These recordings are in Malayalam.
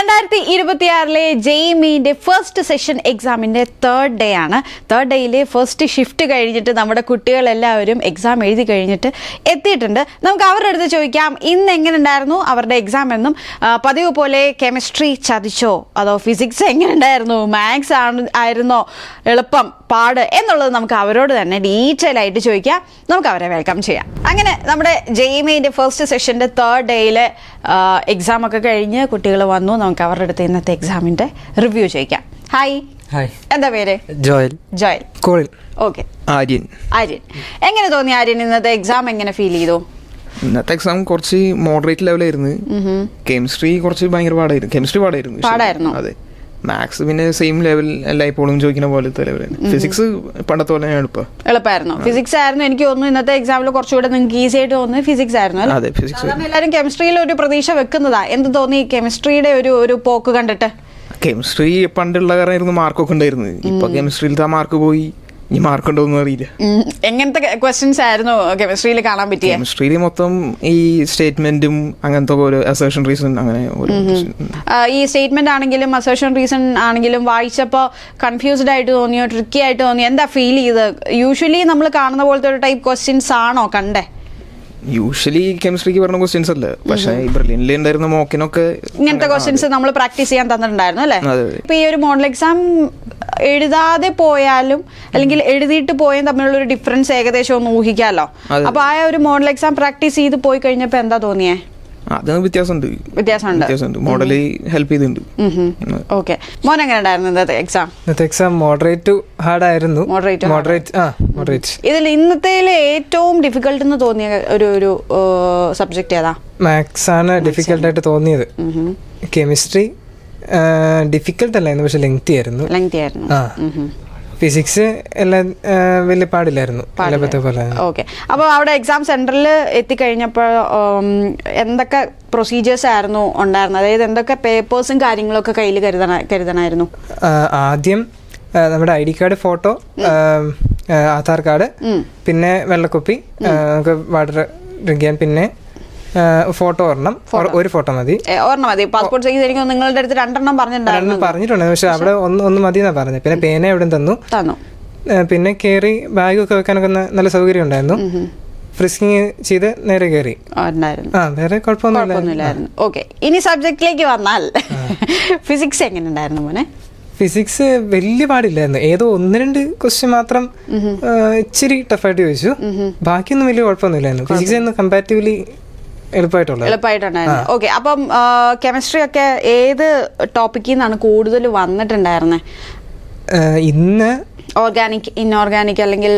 2026 JEE ഫസ്റ്റ് സെഷൻ എക്സാമിൻ്റെ തേർഡ് ഡേ ആണ്. തേർഡ് ഡേയിലെ ഫസ്റ്റ് ഷിഫ്റ്റ് കഴിഞ്ഞിട്ട് നമ്മുടെ കുട്ടികളെല്ലാവരും എക്സാം എഴുതി കഴിഞ്ഞിട്ട് എത്തിയിട്ടുണ്ട്. നമുക്ക് അവരുടെ അടുത്ത് ചോദിക്കാം ഇന്ന് എങ്ങനെ ഉണ്ടായിരുന്നു അവരുടെ എക്സാം എന്നും. പതിവ് പോലെ കെമിസ്ട്രി ചതിച്ചോ അതോ ഫിസിക്സ് എങ്ങനെ ഉണ്ടായിരുന്നു, മാത്സ് ആയിരുന്നോ എളുപ്പം പാട് എന്നുള്ളത് നമുക്ക് അവരോട് തന്നെ ഡീറ്റെയിൽ ആയിട്ട് ചോദിക്കാം. നമുക്ക് അവരെ വെൽക്കം ചെയ്യാം. അങ്ങനെ നമ്മുടെ JEE ഫസ്റ്റ് സെഷൻ്റെ തേർഡ് ഡേയിലെ എക്സാം ഒക്കെ കഴിഞ്ഞ് കുട്ടികൾ വന്നു. നമുക്ക് അവരുടെ അടുത്ത് ഇന്നത്തെ എക്സാമിന്റെ റിവ്യൂ ചോദിക്കാം. ഹായ്, എന്താ പേര്? Joel. Joel. Colin. Okay. Aryan. Aryan, എങ്ങനെ തോന്നി ആര്യൻ ഇന്നത്തെ എക്സാം എങ്ങനെ ഫീൽ ചെയ്തു? ഇന്നത്തെ എക്സാം കുറച്ച് മോഡറേറ്റ് ലെവലായിരുന്നു. കെമിസ്ട്രി കുറച്ച് ഭയങ്കര പാടായിരുന്നു. കെമിസ്ട്രി പാടായിരുന്നു. അതെ. മാത്സ് പിന്നെ സെയിം ലെവൽ എല്ലാ ഇപ്പോഴും ചോദിക്കുന്ന പോലത്തെ ലെവലായിരുന്നു. ഫിസിക്സ് പണ്ടത്തെ പോലെ എളുപ്പമായിരുന്നു. ഫിസിക്സ് ആയിരുന്നു എനിക്ക് തോന്നുന്നു ഇന്നത്തെ എക്സാമിൽ കുറച്ചുകൂടെ നിങ്ങൾക്ക് ഈസി ആയിട്ട് തോന്നുന്നത് ഫിസിക്സ് ആയിരുന്നു. അതെ, ഫിസിക്സ്. എല്ലാവരും കെമിസ്ട്രിയിൽ ഒരു പ്രതീക്ഷ വെക്കുന്നതാ. എന്ത് തോന്നി കെമിസ്ട്രിയുടെ ഒരു പോക്ക് കണ്ടിട്ട്? കെമിസ്ട്രി പണ്ടുള്ള കാരണമായിരുന്നു മാർക്കൊക്കെ ഉണ്ടായിരുന്നു. ഇപ്പൊ കെമിസ്ട്രിയിലത്തെ മാർക്ക് പോയി, ഇനി മാർക്ക് ഉണ്ടോന്നും അറിയില്ല. എങ്ങനത്തെ ക്വസ്റ്റ്യൻസ് ആയിരുന്നു കെമിസ്ട്രിയിൽ കാണാൻ പറ്റിയ? കെമിസ്ട്രിയിൽ മൊത്തം ഈ സ്റ്റേറ്റ്മെന്റും അങ്ങനത്തെ ഓരോ അസേർഷൻ റീസൺ അങ്ങനെ. ഈ സ്റ്റേറ്റ്മെന്റ് ആണെങ്കിലും അസേർഷൻ റീസൺ ആണെങ്കിലും വായിച്ചപ്പോൾ കൺഫ്യൂസ്ഡ് ആയിട്ട് തോന്നിയോ, ട്രിക്കി ആയിട്ട് തോന്നിയോ, എന്താ ഫീൽ ചെയ്തത്? യൂഷ്വലി നമ്മൾ കാണുന്ന പോലത്തെ ഒരു ടൈപ്പ് ക്വസ്റ്റ്യൻസ് ആണോ കണ്ടേ? യൂഷ്വലി കെമിസ്ട്രിക്ക് പറഞ്ഞ ക്വസ്റ്റ്യൻസ് അല്ല, പക്ഷേ ബ്രില്യൻലി ഉണ്ടായിരുന്ന മോക്കിനൊക്കെ ഇങ്ങനത്തെ ക്വസ്റ്റ്യൻസ് നമ്മൾ പ്രാക്ടീസ് ചെയ്യാൻ തന്നിട്ടുണ്ടായിരുന്നു അല്ലേ? ഇപ്പൊ ഈ ഒരു മോഡൽ എക്സാം എഴുതാതെ പോയാലും അല്ലെങ്കിൽ എഴുതിയിട്ട് പോയും തമ്മിലുള്ള ഒരു ഡിഫറൻസ് ഏകദേശം ഒന്ന് ഊഹിക്കാമല്ലോ. അപ്പൊ ആ ഒരു മോഡൽ എക്സാം പ്രാക്ടീസ് ചെയ്ത് പോയി കഴിഞ്ഞപ്പോ എന്താ തോന്നിയേ? അത് വ്യത്യാസമുണ്ട്. മോഡല് ഹെൽപ്പ് ചെയ്തിട്ടുണ്ട്. ഓക്കെ. മോൻ എങ്ങനെ ഉണ്ടായിരുന്നു ഇന്നത്തെ എക്സാം? ഇന്നത്തെ എക്സാം മോഡറേറ്റ് ടു ഹാർഡ് ആയിരുന്നു. മോഡറേറ്റ്. ഇതിൽ ഇന്നത്തെ ഏറ്റവും ഡിഫിക്കൽട്ട് എന്ന് തോന്നിയ ഒരു സബ്ജക്ട് ഏതാ? മാത്സ് ആണ് ഡിഫിക്കൽട്ട് ആയിട്ട് തോന്നിയത്. കെമിസ്ട്രി ഡിഫിക്കൽട്ട് അല്ലായിരുന്നു, പക്ഷെ ലെങ്തി ആയിരുന്നു. ഫിസിക്സ് എല്ലാം വലിയ പാടില്ലായിരുന്നു. ഓക്കെ. അപ്പോൾ അവിടെ എക്സാം സെന്ററിൽ എത്തിക്കഴിഞ്ഞപ്പോൾ എന്തൊക്കെ പ്രൊസീജിയേഴ്സ് ആയിരുന്നു ഉണ്ടായിരുന്നത്? അതായത് എന്തൊക്കെ പേപ്പേഴ്സും കാര്യങ്ങളൊക്കെ കയ്യിൽ കരുതണമായിരുന്നു? ആദ്യം നമ്മുടെ ID card, photo, Aadhaar card, പിന്നെ വെള്ളക്കുപ്പി, നമുക്ക് വാട്ടർ ഡ്രിങ്ക് ചെയ്യാൻ, പിന്നെ ഫോട്ടോ ഒരു ഫോട്ടോ മതി. പാസ്പോർട്ട് സൈസ് എനിക്ക് നിങ്ങളുടെ അടുത്ത് രണ്ടെണ്ണം പറഞ്ഞിട്ടുണ്ട്, പക്ഷെ അവിടെ ഒന്ന് മതി എന്നാ പറഞ്ഞത്. പിന്നെ പേന എവിടെ തന്നു. പിന്നെ കയറി ബാഗൊക്കെ വെക്കാനൊക്കെ നല്ല സൗകര്യം ഉണ്ടായിരുന്നു. ഫ്രിസ്കിങ് ചെയ്ത് നേരെ കയറി. വേറെ കുഴപ്പമൊന്നുമില്ലായിരുന്നു. ഓക്കെ. ഇനി സബ്ജക്റ്റിലേക്ക് വന്നാൽ ഫിസിക്സ് എങ്ങനെ ഉണ്ടായിരുന്നു മോനെ? ഫിസിക്സ് വലിയ പാടില്ലായിരുന്നു. ഏതോ 1-2 ക്വസ്റ്റ്യൻ മാത്രം ഇച്ചിരി ടഫായിട്ട് ചോദിച്ചു. ബാക്കിയൊന്നും വലിയ കുഴപ്പമൊന്നുമില്ലായിരുന്നു. ഫിസിക്സ് കമ്പാരിറ്റീവ്ലി എളുപ്പമായിട്ടുണ്ടായിരുന്നു. ഓക്കെ. അപ്പം കെമിസ്ട്രി ഒക്കെ ഏത് ടോപ്പിക്കിൽ നിന്നാണ് കൂടുതൽ വന്നിട്ടുണ്ടായിരുന്നത്? ഇന്ന് ഓർഗാനിക്, ഇൻഓർഗാനിക് അല്ലെങ്കിൽ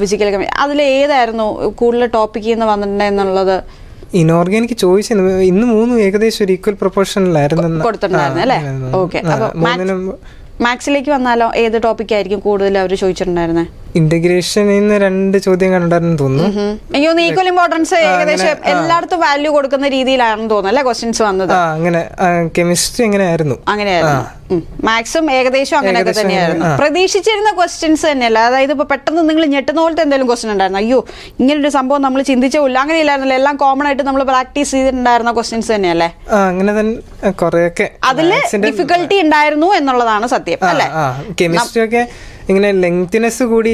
ഫിസിക്കൽ കെമിസ്ട്രി, അതിൽ ഏതായിരുന്നു കൂടുതൽ ടോപ്പിക്കിൽ നിന്ന് വന്നിട്ടുണ്ടെന്നുള്ളത്? ഇൻഓർഗാനിക് ചോദിച്ചു. ഇന്ന് 3 ഏകദേശം ഒരു ഈക്വൽ പ്രൊപ്പോർഷനിലായിരുന്നു കൊടുത്തിട്ടുണ്ടായിരുന്നു അല്ലേ? ഓക്കെ. അപ്പൊ മാത്സിലേക്ക് വന്നാലോ ഏത് ടോപ്പിക് ആയിരിക്കും കൂടുതൽ അവർ ചോദിച്ചിട്ടുണ്ടായിരുന്നത്? ഇന്റഗ്രേഷനിൽ നിന്ന് 2 ചോദ്യം കണ്ടുണ്ടായിരുന്നു തോന്നുന്നു. എനിക്ക് തോന്നുന്നു ഈക്വൽ ഇമ്പോർട്ടൻസ് ഏകദേശം എല്ലായിടത്തും വാല്യൂ കൊടുക്കുന്ന രീതിയിലാണെന്ന് തോന്നുന്നു അല്ലെ ക്വസ്റ്റ്യൻസ് വന്നത്? അങ്ങനെ. കെമിസ്ട്രി അങ്ങനെയായിരുന്നു. മാത്സും ഏകദേശം അങ്ങനെയൊക്കെ തന്നെയായിരുന്നു. പ്രതീക്ഷിച്ചിരുന്ന ക്വസ്റ്റ്യൻസ് തന്നെയല്ല. അതായത് ഇപ്പൊ പെട്ടെന്ന് നിങ്ങൾ ഞെട്ടുന്ന പോലത്തെ എന്തെങ്കിലും ക്വസ്റ്റ്യൻ ഉണ്ടായിരുന്നു? അയ്യോ ഇങ്ങനൊരു സംഭവം നമ്മൾ ചിന്തിച്ചില്ല, അങ്ങനെയില്ലായിരുന്നല്ലോ. എല്ലാം കോമൺ ആയിട്ട് നമ്മൾ പ്രാക്ടീസ് ചെയ്തിട്ടുണ്ടായിരുന്ന ക്വസ്റ്റ്യൻസ് തന്നെയല്ലേ? അങ്ങനെ തന്നെ കുറെയൊക്കെ അതില് ഡിഫിക്കൽട്ടി ഉണ്ടായിരുന്നു എന്നുള്ളതാണ് സത്യം അല്ലേ? കെമിസ്ട്രി ഒക്കെ ഇങ്ങനെ ലെങ്തിനെസ് കൂടി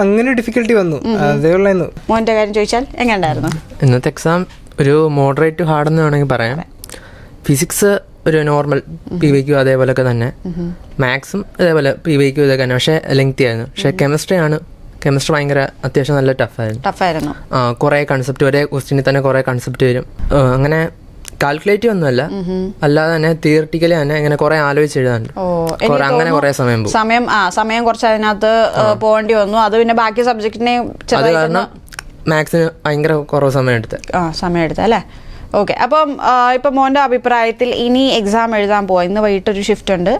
അങ്ങനെ ഡിഫിക്കൽട്ടി വന്നു. അതേ ഉള്ളായിരുന്നു. മോന്റെ കാര്യം ചോദിച്ചാൽ എങ്ങനെ ഉണ്ടായിരുന്നു ഇന്നത്തെ എക്സാം? ഒരു മോഡറേറ്റ് ടു ഹാർഡ് എന്ന് വേണമെങ്കിൽ പറയാം. ഫിസിക്സ് ഒരു നോർമൽ PYQ അതേപോലൊക്കെ തന്നെ. മാത്സും അതേപോലെ PYQ ഇതൊക്കെ തന്നെ, പക്ഷേ ലെങ്തി ആയിരുന്നു. പക്ഷേ കെമിസ്ട്രി ഭയങ്കര അത്യാവശ്യം നല്ല ടഫായിരുന്നു. കുറേ കൺസെപ്റ്റ്, ഒരേ ക്വസ്റ്റ്യനിൽ തന്നെ കുറേ കൺസെപ്റ്റ് വരും. അങ്ങനെ കാൽക്കുലേറ്റീവ് ഒന്നുമല്ല, അല്ലാതെ തന്നെ തിയറിറ്റിക്കലി തന്നെ ഇങ്ങനെ കുറെ ആലോചിച്ച് എഴുതാനുണ്ട്. അങ്ങനെ കുറെ സമയം കുറച്ച് അതിനകത്ത് പോകേണ്ടി വന്നു. അത് പിന്നെ ബാക്കി സബ്ജക്റ്റിനെ അത് കാരണം മാത്സിന് ഭയങ്കര കുറവ് സമയം എടുത്ത് അല്ലേ? ഓക്കെ. അപ്പം ഇപ്പം മോൻ്റെ അഭിപ്രായത്തിൽ ഇനി എക്സാം എഴുതാൻ പോവാ, ഇന്ന് വൈകിട്ടൊരു ഷിഫ്റ്റ് ഉണ്ട്,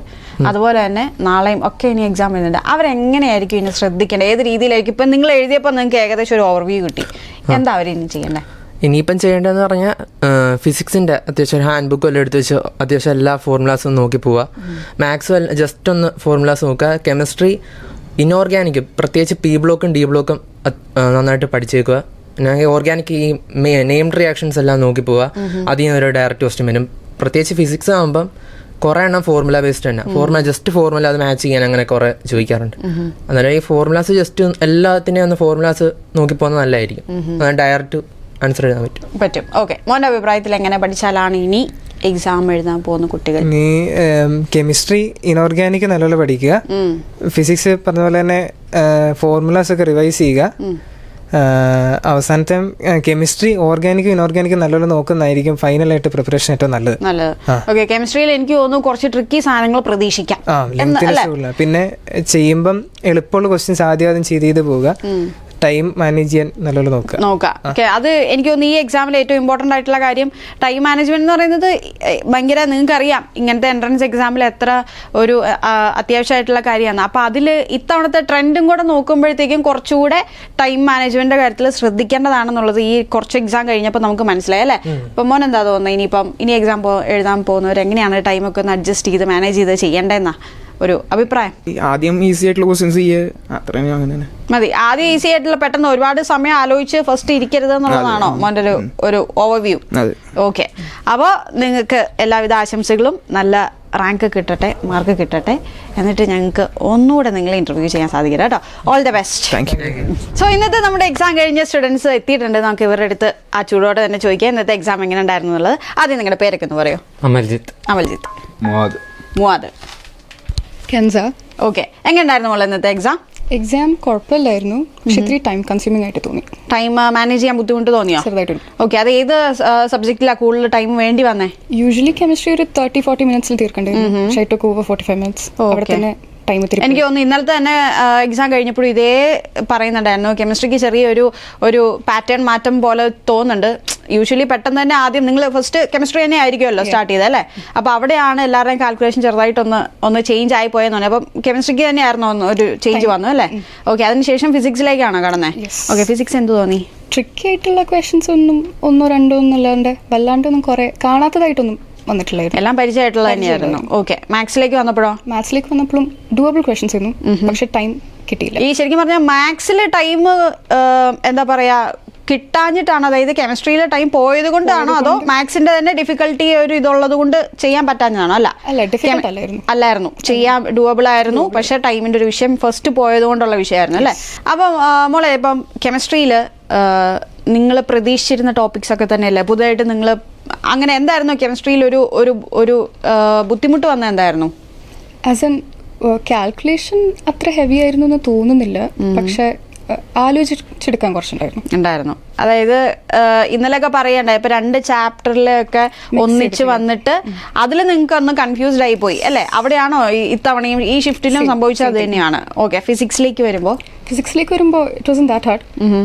അതുപോലെ തന്നെ നാളെയും ഒക്കെ ഇനി എക്സാം എഴുതുന്നുണ്ട്, അവരെങ്ങനെയായിരിക്കും ഇനി ശ്രദ്ധിക്കേണ്ടത്? ഏത് രീതിയിലായിരിക്കും? ഇപ്പം നിങ്ങൾ എഴുതിയപ്പോൾ നിങ്ങൾക്ക് ഏകദേശം ഒരു ഓവർവ്യൂ കിട്ടി, എന്താ അവരിനി ചെയ്യേണ്ടത്? ഇനിയിപ്പം ചെയ്യേണ്ടതെന്ന് പറഞ്ഞാൽ ഫിസിക്സിൻ്റെ അത്യാവശ്യം ഒരു ഹാൻഡ് ബുക്ക് വല്ലതും എടുത്ത് വെച്ച് അത്യാവശ്യം എല്ലാ ഫോർമുലാസും നോക്കി പോവുക. മാത്സ് ജസ്റ്റ് ഒന്ന് ഫോർമുലാസ് നോക്കുക. കെമിസ്ട്രി ഇൻഓർഗാനിക് പ്രത്യേകിച്ച് P ബ്ലോക്കും D ബ്ലോക്കും നന്നായിട്ട് പഠിച്ചേക്കുക. പിന്നെ ഓർഗാനിക് ഈ നെയിംഡ് റിയാക്ഷൻസ് എല്ലാം നോക്കി പോവുക. അതിൽ നിന്ന് ഒരു ഡയറക്റ്റ് ക്വസ്റ്റ്യൻ വരും. പ്രത്യേകിച്ച് ഫിസിക്സ് ആകുമ്പം കുറേ എണ്ണം ഫോർമുല ബേസ്ഡ് തന്നെ ഫോർമുല അത് മാച്ച് ചെയ്യാൻ അങ്ങനെ കുറേ ചോദിക്കാറുണ്ട്. അന്നേരം ഈ ഫോർമുലാസ് ജസ്റ്റ് എല്ലാത്തിനെയും ഒന്ന് ഫോർമുലാസ് നോക്കി പോകുന്നത് നല്ലതായിരിക്കും. ഡയറക്റ്റ് ആൻസർ എഴുതാൻ പറ്റും. ഓക്കെ, മോൻ്റെ അഭിപ്രായത്തിൽ എങ്ങനെ പഠിച്ചാലാണ് ഇനി എക്സാം എഴുതാൻ പോകുന്ന കുട്ടികൾ? ഇനി കെമിസ്ട്രി ഇനോർഗാനിക് നല്ലപോലെ പഠിക്കുക, ഫിസിക്സ് പറഞ്ഞ പോലെ തന്നെ ഫോർമുലാസ് ഒക്കെ റിവൈസ് ചെയ്യുക. അവസാനത്തെ കെമിസ്ട്രി ഓർഗാനിക്കും ഇനോർഗാനിക്കും നല്ലപോലെ നോക്കുന്നതായിരിക്കും ഫൈനലായിട്ട് പ്രിപ്പറേഷൻ ഏറ്റവും നല്ലത്. ഓക്കെ, കെമിസ്ട്രിയിൽ എനിക്ക് തോന്നുന്നു കുറച്ച് ട്രിക്കി സാധനങ്ങൾ പ്രതീക്ഷിക്കാം. പിന്നെ ചെയ്യുമ്പം എളുപ്പമുള്ള ക്വസ്റ്റ്യൻസ് ആദ്യം ചെയ്ത് പോവുക, ടൈം മാനേജ് ചെയ്യാൻ നല്ലോണം നോക്കാം. അത് എനിക്ക് തോന്നുന്നു ഈ എക്സാമിൽ ഏറ്റവും ഇമ്പോർട്ടൻ്റ് ആയിട്ടുള്ള കാര്യം ടൈം മാനേജ്മെന്റ് എന്ന് പറയുന്നത് ഭയങ്കര, നിങ്ങൾക്കറിയാം ഇങ്ങനത്തെ എൻട്രൻസ് എക്സാമിൽ എത്ര ഒരു അത്യാവശ്യമായിട്ടുള്ള കാര്യമാണ്. അപ്പോൾ അതിൽ ഇത്തവണത്തെ ട്രെൻഡും കൂടെ നോക്കുമ്പോഴത്തേക്കും കുറച്ചുകൂടെ ടൈം മാനേജ്മെന്റിന്റെ കാര്യത്തിൽ ശ്രദ്ധിക്കേണ്ടതാണെന്നുള്ളത് ഈ കുറച്ച് എക്സാം കഴിഞ്ഞപ്പോൾ നമുക്ക് മനസ്സിലായി അല്ലേ? അപ്പം മോൻ എന്താ തോന്നുന്നത്, ഇനി എക്സാം എഴുതാൻ പോകുന്നവർ എങ്ങനെയാണ് ടൈമൊക്കെ ഒന്ന് അഡ്ജസ്റ്റ് ചെയ്ത് മാനേജ് ചെയ്ത് ചെയ്യേണ്ടതെന്നാ ഒരു അഭിപ്രായം? ആദ്യം ഈസി ആയിട്ടുള്ള ക്വസ്റ്റ്യൻസ് അത്രയും അങ്ങനെ മതി. ആദ്യം ഈസി ആയിട്ടുള്ള പെട്ടെന്ന് ഒരുപാട് സമയം ആലോചിച്ച് ഫസ്റ്റ് ഇരിക്കരുത് എന്നുള്ളതാണോ മോൻ്റെ ഒരു ഓവർവ്യൂ? ഓക്കെ, അപ്പോൾ നിങ്ങൾക്ക് എല്ലാവിധ ആശംസകളും, നല്ല റാങ്ക് കിട്ടട്ടെ, മാർക്ക് കിട്ടട്ടെ, എന്നിട്ട് ഞങ്ങൾക്ക് ഒന്നുകൂടെ നിങ്ങളെ ഇന്റർവ്യൂ ചെയ്യാൻ സാധിക്കട്ടെ കേട്ടോ. All the best. സോ ഇന്നത്തെ നമ്മുടെ എക്സാം കഴിഞ്ഞ സ്റ്റുഡൻസ് എത്തിയിട്ടുണ്ട്. നമുക്ക് ഇവരുടെ അടുത്ത് ആ ചൂടോടെ തന്നെ ചോദിക്കാം ഇന്നത്തെ എക്സാം എങ്ങനെ ഉണ്ടായിരുന്നു എന്നുള്ളത്. ആദ്യം നിങ്ങളുടെ പേരൊക്കെ ഒന്ന് പറയോ? അമൽജിത്ത്. മുവാദ്. കെൻസ. ഓക്കെ, എങ്ങനെയുണ്ടായിരുന്നു മോളെ ഇന്നത്തെ എക്സാം? കുഴപ്പമില്ലായിരുന്നു, പക്ഷെ ഇത്തിരി ടൈം കൺസ്യൂമിംഗ് ആയിട്ട് തോന്നി. ടൈം മാനേജ് ചെയ്യാൻ ബുദ്ധിമുട്ട് തോന്നിയോ? ചെറുതായിട്ടുണ്ട്. ഓക്കെ, അത് ഏത് സബ്ജക്റ്റിലാണ് കൂടുതൽ ടൈം വേണ്ടി വന്നേ? യൂഷ്വലി കെമിസ്ട്രി ഒരു 30-40 മിനിറ്റ്സിൽ തീർക്കേണ്ടിയിരുന്നു, പക്ഷേ ഐ ടോക്ക് ഓവർ 45 മിനിറ്റ്സ്. അവിടെ തന്നെ ടൈം എനിക്ക് തോന്നുന്നു ഇന്നലത്തെ തന്നെ എക്സാം കഴിഞ്ഞപ്പോഴും ഇതേ പറയുന്നുണ്ടായിരുന്നു. കെമിസ്ട്രിക്ക് ചെറിയൊരു പാറ്റേൺ മാറ്റം പോലെ തോന്നുന്നുണ്ട്. യൂഷ്വലി പെട്ടെന്ന് തന്നെ ആദ്യം നിങ്ങൾ ഫസ്റ്റ് കെമിസ്ട്രി തന്നെ ആയിരിക്കുമല്ലോ സ്റ്റാർട്ട് ചെയ്തത് അല്ലേ? അപ്പോൾ അവിടെയാണ് എല്ലാവരുടെയും കാൽക്കുലേഷൻ ചെറുതായിട്ടൊന്ന് ചേഞ്ച് ആയി പോയെന്ന് പറഞ്ഞു. അപ്പം കെമിസ്ട്രിക്ക് തന്നെയായിരുന്നു ഒരു ചേഞ്ച് വന്നു അല്ലേ? ഓക്കെ, അതിനുശേഷം ഫിസിക്സിലേക്കാണോ കടന്നത്? ഓക്കെ, ഫിസിക്സ് എന്ത് തോന്നി? ട്രിക്കി ആയിട്ടുള്ള ക്വസ്റ്റ്യൻസ് ഒന്നോ രണ്ടോ എന്നല്ലാണ്ട് വല്ലാണ്ടൊന്നും കുറെ കാണാത്തതായിട്ടൊന്നും വന്നിട്ടില്ലായിരുന്നു. എല്ലാം പരിചയമായിട്ടുള്ള തന്നെയായിരുന്നു. ഓക്കെ, മാത്സിലേക്ക് വന്നപ്പോഴും ഡുവബിൾ ക്വസ്റ്റ്യൻസ് ആയിരുന്നു, പക്ഷെ ടൈം കിട്ടിയില്ല. ഈ ശരിക്കും പറഞ്ഞാൽ മാത്സിൽ ടൈം എന്താ പറയാ കിട്ടാഞ്ഞിട്ടാണോ? അതായത് കെമിസ്ട്രിയിലെ ടൈം പോയത് കൊണ്ടാണോ, അതോ മാത്സിന്റെ തന്നെ ഡിഫിക്കൽട്ടി ഒരു ഇതുള്ളത് കൊണ്ട് ചെയ്യാൻ പറ്റാഞ്ഞതാണോ? അല്ലായിരുന്നു, ചെയ്യാൻ ഡുവബിൾ ആയിരുന്നു, പക്ഷെ ടൈമിന്റെ ഒരു വിഷയം ഫസ്റ്റ് പോയത് കൊണ്ടുള്ള വിഷയമായിരുന്നു അല്ലേ? അപ്പം മോളെ, ഇപ്പം കെമിസ്ട്രിയിൽ നിങ്ങൾ പ്രതീക്ഷിച്ചിരുന്ന ടോപ്പിക്സ് ഒക്കെ തന്നെയല്ലേ പുതുതായിട്ട് നിങ്ങൾ അങ്ങനെ എന്തായിരുന്നു കെമിസ്ട്രിയിൽ ഒരു ബുദ്ധിമുട്ട് വന്നത് എന്തായിരുന്നു? ആസ് എൻ കാൽക്കുലേഷൻ അത്ര ഹെവി ആയിരുന്നു എന്ന് തോന്നുന്നില്ല, പക്ഷെ ആലോചിച്ചെടുക്കാൻ കുറച്ചുണ്ടായിരുന്നു. അതായത് ഇന്നലെയൊക്കെ പറയണ്ടേ, ഇപ്പൊ 2 ചാപ്റ്ററിലൊക്കെ ഒന്നിച്ച് വന്നിട്ട് അതിൽ നിങ്ങൾക്ക് ഒന്ന് കൺഫ്യൂസ്ഡ് ആയി പോയി അല്ലേ? അവിടെയാണോ ഇത്തവണയും ഈ ഷിഫ്റ്റിലും സംഭവിച്ചത്? അത് തന്നെയാണ്. ഓക്കെ, ഫിസിക്സിലേക്ക് വരുമ്പോൾ ഇറ്റ് വാസന്റ് ദാറ്റ് ഹാർഡ്.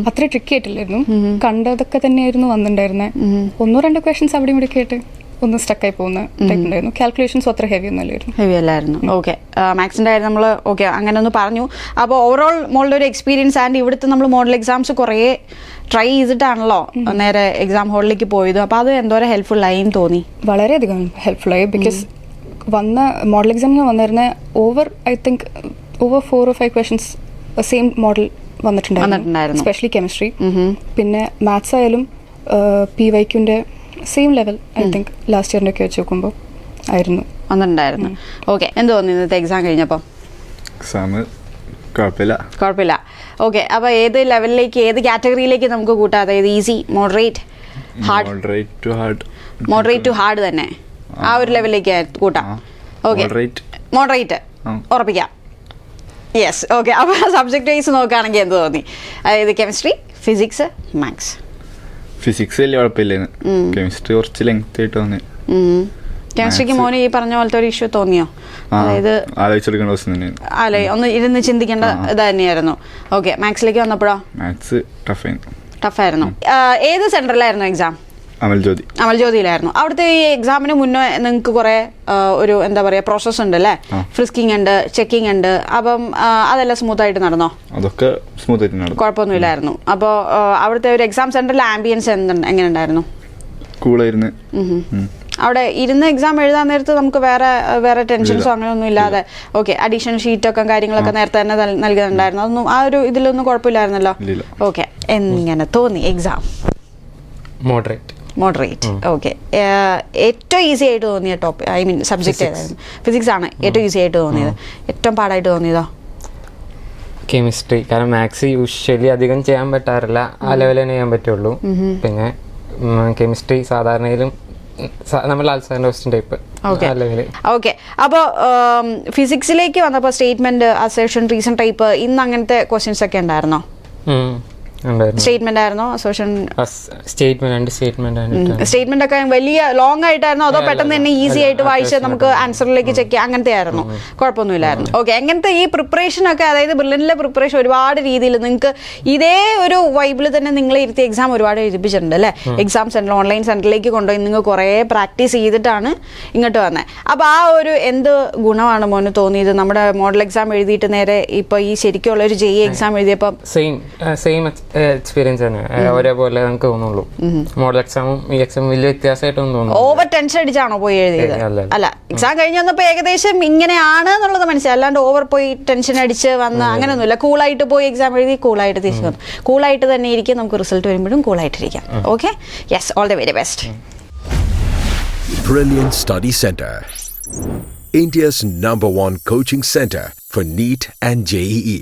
അത്ര ട്രിക്കി ആയിട്ടില്ലായിരുന്നു, കണ്ടതൊക്കെ തന്നെയായിരുന്നു വന്നിട്ടുണ്ടായിരുന്നത്. 1-2 ക്വസ്റ്റ്യൻസ് അവിടെ ഇവിടെ കേട്ട് ഒന്ന് സ്റ്റക്കായി പോകുന്ന ടൈപ്പ് ഉണ്ടായിരുന്നു. കാൽക്കുലേഷൻസ് അത്ര ഹെവി അല്ലായിരുന്നു. ഓക്കെ, മാത്സിന്റെ കാര്യം നമ്മൾ ഓക്കെ അങ്ങനെ ഒന്ന് പറഞ്ഞു. അപ്പോൾ ഓവറോൾ മോളുടെ ഒരു എക്സ്പീരിയൻസ് ആൻഡ് ഇവിടുത്തെ നമ്മൾ മോഡൽ എക്സാംസ് കുറേ ട്രൈ ചെയ്തിട്ടാണല്ലോ നേരെ എക്സാം ഹോളിലേക്ക് പോയത്. അപ്പോൾ അത് എന്തോരം ഹെൽപ്ഫുൾ ആയി തോന്നി? വളരെയധികം ഹെൽപ്ഫുൾ ആയി. ബിക്കോസ് വന്ന മോഡൽ എക്സാമിന് വന്നിരുന്ന over 4 or 5 questions same model വന്നിട്ടുണ്ടായിരുന്നു, എസ്പെഷ്യലി കെമിസ്ട്രി. പിന്നെ മാത്സ് ആയാലും PYQന്റെ same level I think last ഇയറിന്റെ ഒക്കെ വെച്ച് നോക്കുമ്പോൾ വന്നിട്ടുണ്ടായിരുന്നു. ഓക്കെ, എന്ത് തോന്നി ഇന്നത്തെ എക്സാം കഴിഞ്ഞപ്പോൾ? കുഴപ്പമില്ല. ഓക്കെ, അപ്പോൾ ഏത് ലെവലിലേക്ക്, ഏത് കാറ്റഗറിയിലേക്ക് നമുക്ക് കൂട്ടാം? അതായത് ഈസി, മോഡറേറ്റ്, ടു ഹാർഡ് തന്നെ ആ ഒരു ലെവലിലേക്ക് കൂട്ടാം. ഓക്കെ, മോഡറേറ്റ് ഉറപ്പിക്കാം. യെസ്. ഓക്കെ, അപ്പോൾ സബ്ജക്ട് വൈസ് നോക്കുകയാണെങ്കിൽ എന്ത് തോന്നി? അതായത് കെമിസ്ട്രി, ഫിസിക്സ്, മാത്സ്. ഫിസിക്സ് വലിയ കുഴപ്പമില്ലായിരുന്നു, കെമിസ്ട്രി കുറച്ച് ലെങ്ത് ആയിട്ട് തോന്നി. കെമിസ്ട്രിക്ക് മോന് ഈ പറഞ്ഞ പോലത്തെ ഒരു ഇഷ്യൂ തോന്നിയോ? അതായത് ആലോചിച്ചെടുക്കേണ്ട ദിവസം തന്നെയാണ്, ഒന്ന് ഇരുന്ന് ചിന്തിക്കേണ്ട ഇത് തന്നെയായിരുന്നു. ഓക്കെ, മാത്സിലേക്ക് വന്നപ്പോഴോ? മാത്സ് ടഫായിരുന്നു. ഏത് സെന്ററിലായിരുന്നു എക്സാം? അമൽജ്യോതിയിലായിരുന്നു. അവിടുത്തെ ഈ എക്സാമിന് മുന്നേ നിങ്ങൾക്ക് കുറെ ഒരു എന്താ പറയാ പ്രോസസ് ഉണ്ട് അല്ലേ? ഫ്രിസ്കിംഗ് ഉണ്ട്, ചെക്കിംഗ് ഉണ്ട്. അപ്പം അതെല്ലാം സ്മൂത്ത് ആയിട്ട് നടന്നോ? അതൊക്കെ സ്മൂത്ത് ആയിട്ട് നടന്നു, കുഴപ്പമൊന്നുമില്ലായിരുന്നു. അപ്പോൾ അവിടുത്തെ ഒരു എക്സാം സെന്ററിലെ ആംബിയൻസ് എങ്ങനെ ഉണ്ടായിരുന്നു? കൂളായിരുന്നു. അവിടെ ഇരുന്ന് എക്സാം എഴുതാൻ നേരത്ത് നമുക്ക് വേറെ ടെൻഷൻസോ അങ്ങനെയൊന്നും ഇല്ലാതെ ഓക്കെ അഡീഷണൽ ഷീറ്റൊക്കെ കാര്യങ്ങളൊക്കെ നേരത്തെ തന്നെ നൽകുന്നുണ്ടായിരുന്നു. അതൊന്നും ആ ഒരു ഇതിലൊന്നും കുഴപ്പമില്ലായിരുന്നല്ലോ. ഓക്കെ, എങ്ങനെ തോന്നി എക്സാം? മോഡറേറ്റ്. ഓക്കെ. ഏറ്റവും ഈസി ആയിട്ട് തോന്നിയ സബ്ജക്റ്റ് ഏതായിരുന്നു? ഫിസിക്സ് ആണ് ഏറ്റവും ഈസി ആയിട്ട് തോന്നിയത്. ഏറ്റവും പാടായിട്ട് തോന്നിയതോ? കെമിസ്ട്രി. കാരണം മാത്സ് യൂഷ്വലി അധികം ചെയ്യാൻ പറ്റാറില്ല, ആ ലെവൽ തന്നെ ചെയ്യാൻ പറ്റുള്ളൂ. പിന്നെ കെമിസ്ട്രി സാധാരണയിലും നമ്മൾ ആൽസാറിന്റെ ക്വസ്റ്റ്യൻ ടൈപ്പ് ആ ലെവല്. ഓക്കെ. അപ്പോൾ ഫിസിക്സിലേക്ക് വന്നപ്പോൾ സ്റ്റേറ്റ്മെന്റ്, അസേർഷൻ, റീസൺ ടൈപ്പ്, ഇന്ന് അങ്ങനത്തെ ക്വസ്റ്റ്യൻസ് ഒക്കെ ഉണ്ടായിരുന്നോ? സ്റ്റേറ്റ്മെന്റ് ആയിരുന്നോ അസേർഷൻ? സ്റ്റേറ്റ്മെന്റ് ഒക്കെ വലിയ ലോങ് ആയിട്ടായിരുന്നോ അതോ പെട്ടെന്ന് തന്നെ ഈസി ആയിട്ട് വായിച്ച് നമുക്ക് ആൻസറിലേക്ക് ചെക്ക് ചെയ്യാം അങ്ങനത്തെ ആയിരുന്നു? കുഴപ്പമൊന്നുമില്ലായിരുന്നു. ഓക്കെ. എങ്ങനത്തെ ഈ പ്രിപ്പറേഷൻ ഒക്കെ, അതായത് ബ്രില്യന്റിലെ പ്രിപ്പറേഷൻ ഒരുപാട് രീതിയിൽ നിങ്ങൾക്ക് ഇതേ ഒരു വൈബിൽ തന്നെ നിങ്ങളെ ഇരുത്തി എക്സാം ഒരുപാട് എഴുതിപ്പിച്ചിട്ടുണ്ട് അല്ലേ? എക്സാം സെന്റർ, ഓൺലൈൻ സെന്ററിലേക്ക് കൊണ്ടുപോയി നിങ്ങൾ കുറേ പ്രാക്ടീസ് ചെയ്തിട്ടാണ് ഇങ്ങോട്ട് വന്നത്. അപ്പോൾ ആ ഒരു എന്ത് ഗുണമാണ് മോന് തോന്നിയത് നമ്മുടെ മോഡൽ എക്സാം എഴുതിയിട്ട് നേരെ ഇപ്പൊ ഈ ശരിക്കുള്ള ഒരു JEE എക്സാം എഴുതിയപ്പോൾ? സെയിം എക്സ്പീരിയൻസ് തന്നെ, ഒരേപോലെ നമുക്ക് തോന്നുള്ളൂ. മോഡൽ എക്സാമും ഈ എക്സാമും വലിയ വ്യത്യാസമായിട്ടൊന്നും തോന്നുന്നു. ഓവർ ടെൻഷൻ അടിച്ചാണോ പോയി എഴുതിയത്? അല്ല, എക്സാം കഴിഞ്ഞ് വന്നപ്പോൾ ഏകദേശം ഇങ്ങനെയാണ് എന്നുള്ളത് മനസ്സിലായി, അല്ലാണ്ട് ഓവർ പോയി ടെൻഷൻ അടിച്ച് വന്ന് അങ്ങനെയൊന്നുമില്ല. കൂളായിട്ട് പോയി എക്സാം എഴുതി, കൂളായിട്ട് തിരിച്ചു വന്നു. കൂളായിട്ട് തന്നെ ഇരിക്കും, നമുക്ക് റിസൾട്ട് വരുമ്പോഴും കൂളായിട്ടിരിക്കാം. Okay. Yes, all the very best. Brilliant Study Center, India's #1 coaching center for NEET and JEE.